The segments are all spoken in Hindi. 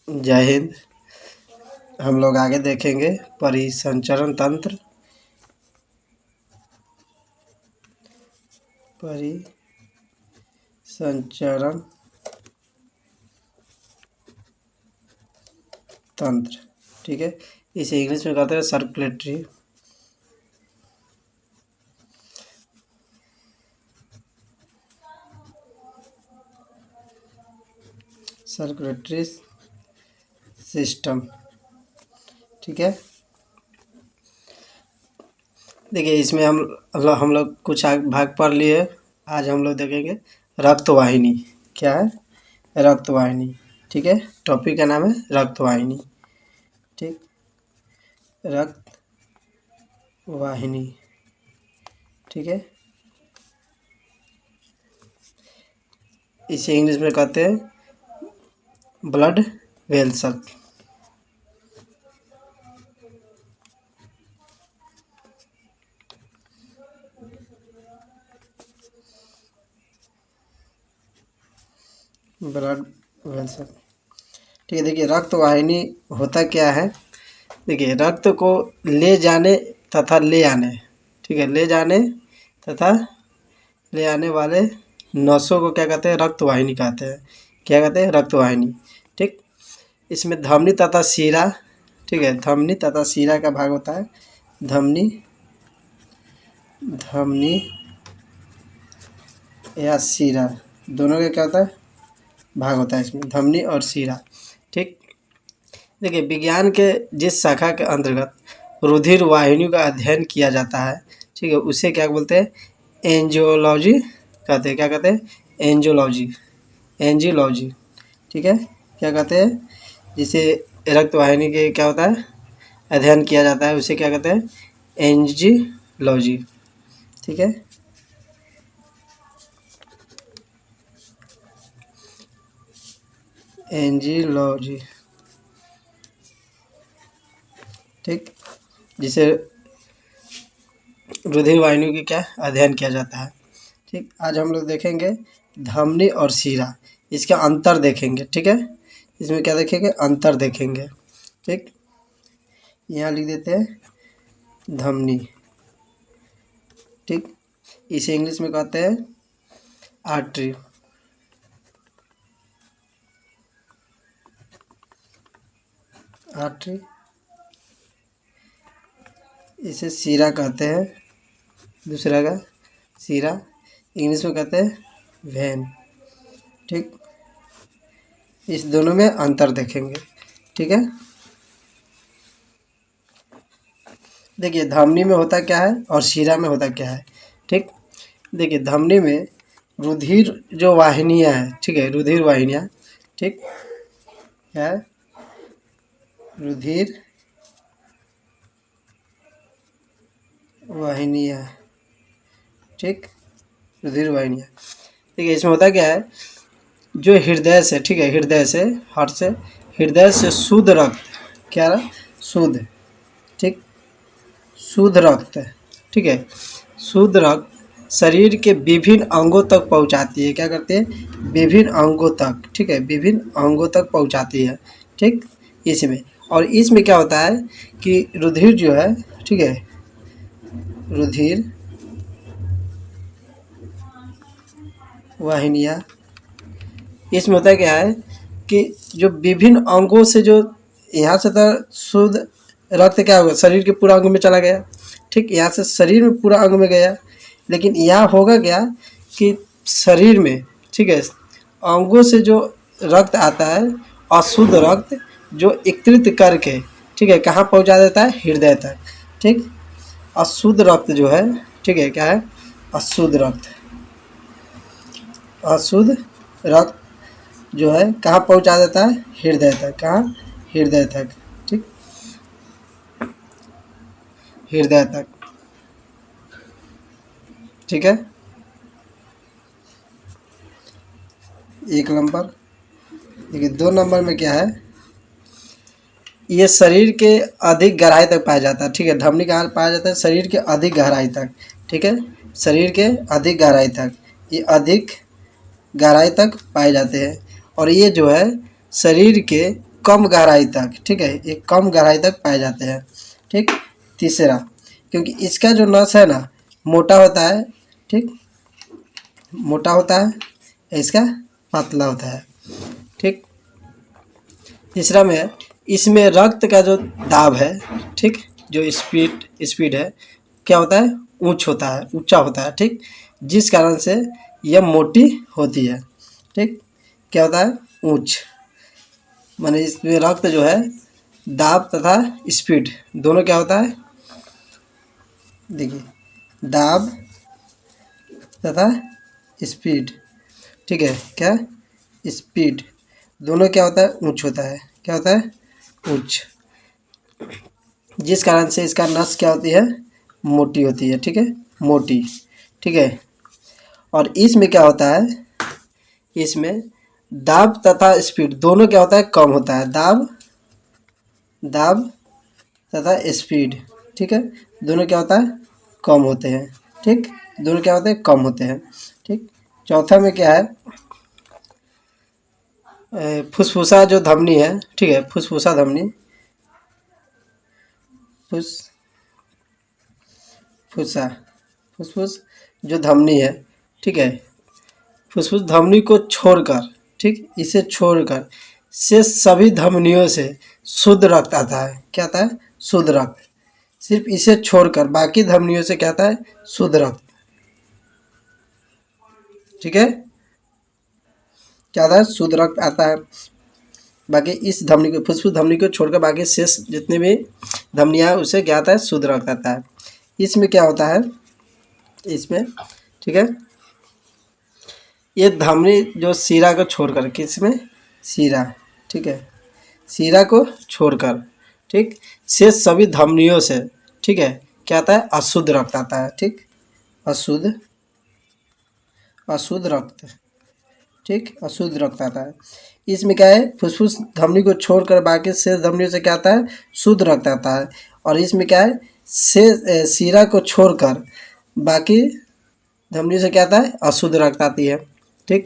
जय हिंद। हम लोग आगे देखेंगे परिसंचरण तंत्र। परिसंचरण तंत्र, ठीक है। इसे इंग्लिश में कहते हैं सर्कुलेटरी सिस्टम, ठीक है। देखिए, इसमें हम लोग कुछ भाग पढ़ लिए। आज हम लोग देखेंगे रक्त वाहिनी। क्या है? रक्त वाहिनी, ठीक है। टॉपिक का नाम है रक्त वाहिनी, ठीक। रक्त वाहिनी, ठीक है। इसे इंग्लिश में कहते हैं ब्लड वेसल। ब्लड वेसल, ठीक है। देखिए, रक्त वाहिनी होता क्या है। देखिए, रक्त को ले जाने तथा ले आने, ठीक है, ले जाने तथा ले आने वाले नसों को क्या कहते हैं? रक्त वाहिनी कहते हैं। क्या कहते हैं? रक्त वाहिनी, ठीक। इसमें धमनी तथा शिरा, ठीक है, धमनी तथा शिरा का भाग होता है। धमनी या शिरा, दोनों का क्या होता है? भाग होता है इसमें, धमनी और शिरा, ठीक। देखिए, विज्ञान के जिस शाखा के अंतर्गत रुधिर वाहिनियों का अध्ययन किया जाता है, ठीक है, उसे क्या बोलते हैं? एंजियोलॉजी कहते हैं। क्या कहते हैं? एंजियोलॉजी, ठीक है। क्या कहते हैं? जिसे रक्त वाहिनी के क्या होता है? अध्ययन किया जाता है, उसे क्या कहते हैं? एंजियोलॉजी, ठीक है। एंजियोलॉजी, ठीक, जिसे रुधिर वाहिनियों की क्या अध्ययन किया जाता है, ठीक। आज हम लोग देखेंगे धमनी और शिरा, इसका अंतर देखेंगे, ठीक है। इसमें क्या देखेंगे? अंतर देखेंगे, ठीक। यहाँ लिख देते हैं धमनी, ठीक। इसे इंग्लिश में कहते हैं आर्टरी, आर्टरी। इसे शिरा कहते हैं, दूसरा का शिरा, इंग्लिश में कहते हैं वेन, ठीक। इस दोनों में अंतर देखेंगे, ठीक है। देखिए, धमनी में होता क्या है और शिरा में होता क्या है, ठीक। देखिए, धमनी में रुधिर जो वाहिनियाँ हैं, ठीक है, रुधिर वाहिनियाँ, ठीक है, रुधिर वाहिनियाँ, ठीक, रुधिर वाहिनियाँ। देखिए, इसमें होता क्या है, जो हृदय से, ठीक है, हृदय से, हार्ट से, हृदय से शुद्ध रक्त, क्या रहा? शुद्ध, ठीक, शुद्ध रक्त, ठीक है, शुद्ध रक्त शरीर के विभिन्न अंगों तक पहुंचाती है। क्या करती है? विभिन्न अंगों तक, ठीक है, विभिन्न अंगों तक पहुंचाती है, ठीक। इसमें और इसमें क्या होता है कि रुधिर जो है, ठीक है, रुधिर वाहिनियाँ, इसमें होता क्या है कि जो विभिन्न अंगों से जो यहाँ से तो शुद्ध रक्त क्या होगा? शरीर के पूरा अंग में चला गया, ठीक, यहाँ से शरीर में पूरा अंग में गया, लेकिन यहाँ होगा क्या कि शरीर में, ठीक है, अंगों से जो रक्त आता है, अशुद्ध रक्त, जो एकत्रित करके, ठीक है, कहाँ पहुँचा देता है? हृदय तक, ठीक। अशुद्ध रक्त जो है, ठीक है, क्या है? अशुद्ध रक्त, अशुद्ध रक्त जो है कहाँ पहुँचा देता है? हृदय तक। कहाँ? हृदय तक, ठीक, हृदय तक, ठीक है। एक नंबर। देखिए, 2 नंबर में क्या है, ये शरीर के अधिक गहराई तक पाया जाता है, ठीक है। धमनी कहाँ पाया जाता है? शरीर के अधिक गहराई तक, ठीक है, शरीर के अधिक गहराई तक, ये अधिक गहराई तक पाए जाते हैं। और ये जो है शरीर के कम गहराई तक, ठीक है, ये कम गहराई तक पाए जाते हैं। ठीक, तीसरा, क्योंकि इसका जो नस है ना मोटा होता है, ठीक, मोटा होता है, इसका पतला होता है। ठीक, तीसरा में इसमें रक्त का जो दाब है, ठीक, जो स्पीड स्पीड है, क्या होता है, ऊंच होता है, ऊंचा होता है। ठीक, जिस कारण से यह मोटी होती है। ठीक, क्या होता है, ऊंच, माने इसमें रक्त जो है दाब तथा स्पीड दोनों क्या होता है, देखिए, दाब तथा स्पीड, ठीक है, क्या, स्पीड दोनों क्या होता है, ऊंच होता है। क्या होता है, ऊंच, जिस कारण से इसका नस क्या होती है, मोटी होती है। ठीक है, मोटी, ठीक है। और इसमें क्या होता है, इसमें दाब तथा स्पीड दोनों क्या होता है, कम होता है। दाब दाब तथा स्पीड, ठीक है, दोनों क्या होता है, कम होते हैं। ठीक, दोनों क्या होते हैं, कम होते हैं। ठीक, चौथा में क्या है, फुसफुसा जो धमनी है, ठीक है, फुसफुसा धमनी, फुसफुसा, फुसफुस जो धमनी है, ठीक है, फुसफुस धमनी को छोड़कर, ठीक, इसे छोड़कर से सभी धमनियों से शुद्ध रक्त आता है। क्या आता है, शुद्ध रक्त, सिर्फ इसे छोड़कर बाकी धमनियों से क्या आता है, शुद्ध रक्त। ठीक है, क्या आता है, शुद्ध रक्त आता है। बाकी इस धमनी को, फुसफुस धमनी को छोड़कर बाकी शेष जितने भी धमनियाँ हैं उसे क्या आता है, शुद्ध रक्त आता है। इसमें क्या होता है, इसमें, ठीक है, ये धमनी जो सीरा को छोड़कर, किसमें, सीरा, ठीक है, सीरा को छोड़कर, ठीक, से सभी धमनियों से, ठीक है, क्या आता है, अशुद्ध रक्त आता है। ठीक, अशुद्ध अशुद्ध रक्त, ठीक, अशुद्ध रक्त आता है। इसमें क्या है, फुसफुस धमनी को छोड़कर बाकी शेष धमनियों से क्या आता है, शुद्ध रक्त आता है। और इसमें क्या है, से सीरा को छोड़कर बाकी धमनियों से क्या आता है, अशुद्ध रक्त आती है। ठीक,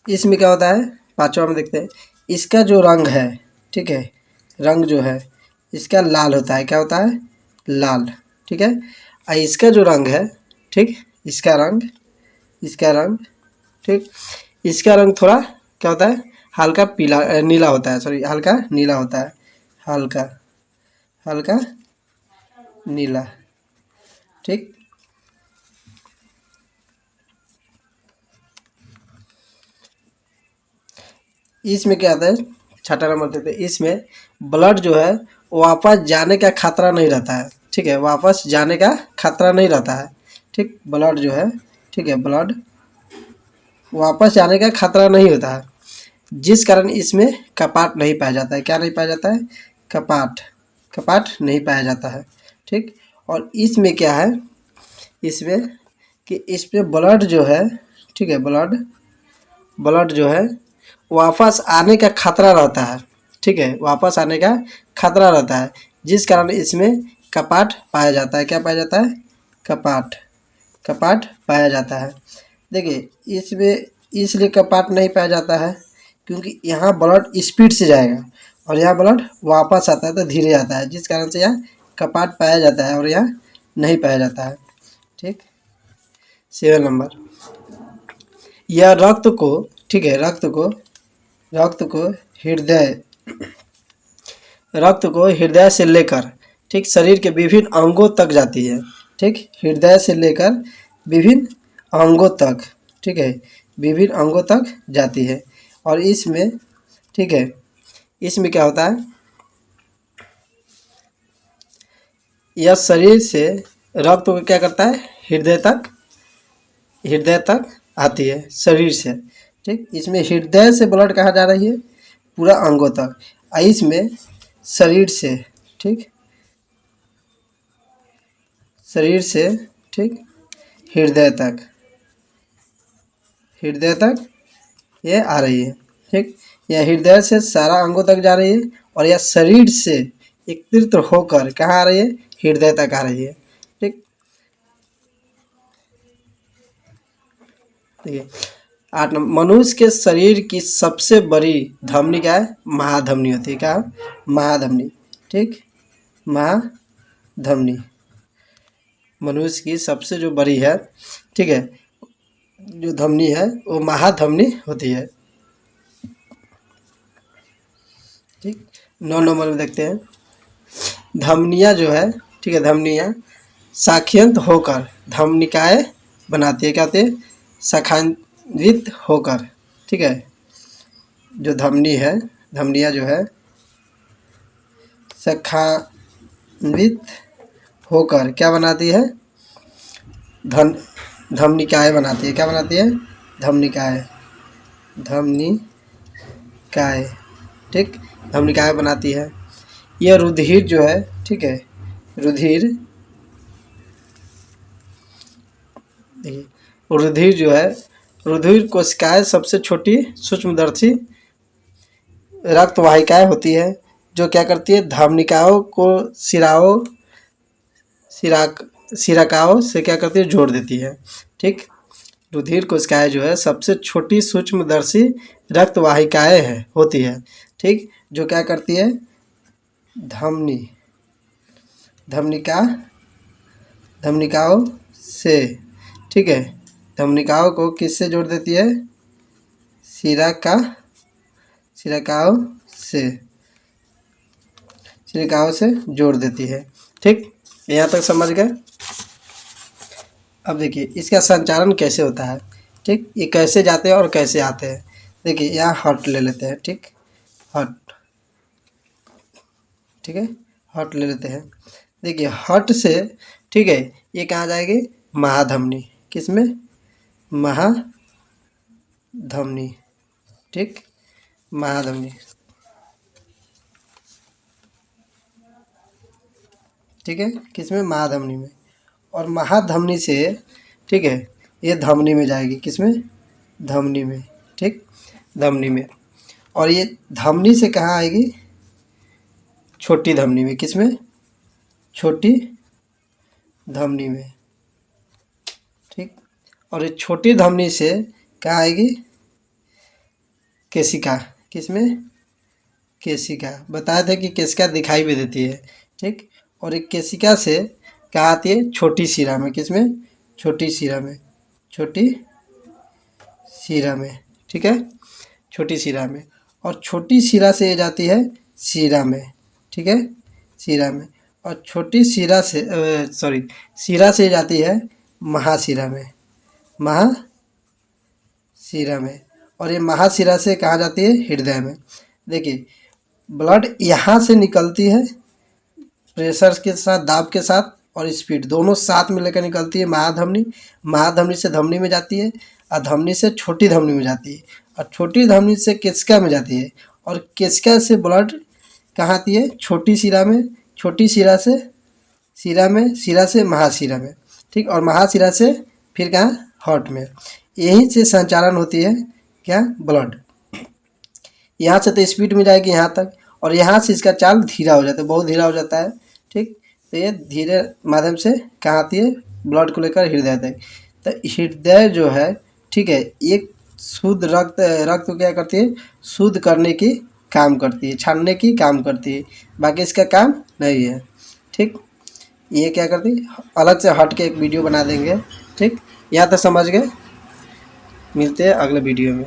इसमें क्या होता है, पांचवा में देखते हैं, इसका जो रंग है, ठीक है, रंग जो है इसका लाल होता है। क्या होता है, लाल, ठीक है। और इसका जो रंग है, ठीक, इसका रंग, ठीक, इसका रंग थोड़ा क्या होता है, हल्का पीला, नीला होता है, सॉरी, हल्का नीला होता है, हल्का हल्का नीला। ठीक, इसमें क्या आता है, छठा नंबर देते हैं, इसमें ब्लड जो है वापस जाने का खतरा नहीं रहता है। ठीक है, वापस जाने का खतरा नहीं रहता है। ठीक, ब्लड जो है, ठीक है, ब्लड वापस जाने का खतरा नहीं होता है, जिस कारण इसमें कपाट नहीं पाया जाता है। क्या नहीं पाया जाता है, कपाट, कपाट नहीं पाया जाता है। ठीक, और इसमें क्या है, इसमें कि इसमें ब्लड जो है, ठीक है, ब्लड जो है वापस आने का खतरा रहता है। ठीक है, वापस आने का खतरा रहता है, जिस कारण इसमें कपाट पाया जाता है। क्या पाया जाता है, कपाट, कपाट पाया जाता है। देखिए, इसमें इसलिए कपाट नहीं पाया जाता है क्योंकि यहाँ ब्लड स्पीड से जाएगा और यहाँ ब्लड वापस आता है तो धीरे आता है, जिस कारण से यहाँ कपाट पाया जाता है और यहाँ नहीं पाया जाता है। ठीक, 7 नंबर, यह रक्त को, ठीक है, रक्त को हृदय रक्त को हृदय से लेकर, ठीक, शरीर के विभिन्न अंगों तक जाती है। ठीक, हृदय से लेकर विभिन्न अंगों तक, ठीक है, विभिन्न अंगों तक जाती है। और इसमें, ठीक है, इसमें क्या होता है, यह शरीर से रक्त को क्या करता है, हृदय तक आती है शरीर से। ठीक, इसमें हृदय से ब्लड कहाँ जा रही है, पूरा अंगों तक। इसमें शरीर से, ठीक, शरीर से, ठीक, हृदय तक, हृदय तक ये आ रही है। ठीक, यह हृदय से सारा अंगों तक जा रही है और यह शरीर से एकत्रित होकर कहाँ आ रही है, हृदय तक आ रही है। ठीक, देखिए, 8 नंबर, मनुष्य के शरीर की सबसे बड़ी धमनी क्या है? महाधमनी होती है। क्या? महाधमनी। ठीक, महाधमनी मनुष्य की सबसे जो बड़ी है, ठीक है, जो धमनी है वो महाधमनी होती है। ठीक, 9 नंबर में देखते हैं, धमनियाँ जो है, ठीक है, धमनियाँ शाखान्वित होकर धमनिकाएँ बनाती है। क्या होती है? शाखान्वित होकर। ठीक है, जो धमनी है, धमनियाँ जो है शाखान्वित होकर क्या बनाती है? धमनिकाएँ बनाती है। क्या बनाती है? धमनिकाएँ, धमनिकाएँ। ठीक, धमनिकाएँ बनाती है। यह रुधिर जो है, ठीक है, रुधिर, देखिए रुधिर जो है, रुधिर कोशिकाएँ सबसे छोटी सूक्ष्मदर्शी रक्त वाहिकाएँ होती है, जो क्या करती है? धमनिकाओं को सिराकाओं से क्या करती है? जोड़ देती है। ठीक, रुधिर कोशिकाएँ जो है सबसे छोटी सूक्ष्मदर्शी रक्त वाहिकाएँ है होती है। ठीक, जो क्या करती है? धमनिकाओं से, ठीक है, धमनिकाओं को किससे जोड़ देती है? सिराकाओं से जोड़ देती है। ठीक, यहाँ तक समझ गए? अब देखिए इसका संचालन कैसे होता है। ठीक, ये कैसे जाते हैं और कैसे आते हैं। देखिए यहाँ हर्ट ले लेते हैं। ठीक, हर्ट, ठीक है, हर्ट ले लेते हैं। देखिए हर्ट से, ठीक है, ये कहाँ जाएगी? महाधमनी। किसमें? महाधमनी। ठीक, महाधमनी। ठीक है, किसमें? महाधमनी में। और महाधमनी से, ठीक है, ये धमनी में जाएगी। किसमें? धमनी में। ठीक, धमनी में। और ये धमनी से कहाँ आएगी? छोटी धमनी में। किसमें? छोटी धमनी में। ठीक, और ये छोटी धमनी से कहाँ आएगी? केशिका। किसमें? केशिका। बताया था कि केशिका दिखाई भी देती है। ठीक, और एक केशिका से कहाँ आती है? छोटी शिरा में। किसमें? छोटी शिरा में। छोटी शिरा में। ठीक है, छोटी शिरा में। और छोटी शिरा से ये जाती है शिरा में। ठीक है, शिरा में। और छोटी शिरा से शिरा से जाती है महाशिरा में। महाशिरा में। और ये महाशिरा से कहाँ जाती है? हृदय में। देखिए ब्लड यहाँ से निकलती है प्रेशर के साथ, दाब के साथ, और स्पीड दोनों साथ में लेकर निकलती है महाधमनी। महाधमनी से धमनी में जाती है, और धमनी से छोटी धमनी में जाती है, और छोटी धमनी से केशिका में जाती है, और केशिका से ब्लड कहाँ आती है? छोटी शिरा में। छोटी शिरा से शिरा में, शिरा से महाशिरा में। ठीक, और महाशिरा से फिर कहाँ? हार्ट में। यहीं से संचालन होती है क्या? ब्लड। यहाँ से तो स्पीड में जाएगी यहाँ तक, और यहाँ से इसका चाल धीरा हो जाता है, बहुत धीरा हो जाता है। ठीक, तो ये धीरे माध्यम से कहाँ आती है? ब्लड को लेकर हृदय तक। तो हृदय जो है, ठीक है, एक शुद्ध रक्त को क्या करती है? शुद्ध करने की काम करती है, छानने की काम करती है, बाकी इसका काम नहीं है। ठीक, ये क्या करती है? अलग से हट के एक वीडियो बना देंगे। ठीक, यहाँ तक समझ गए? मिलते हैं अगले वीडियो में।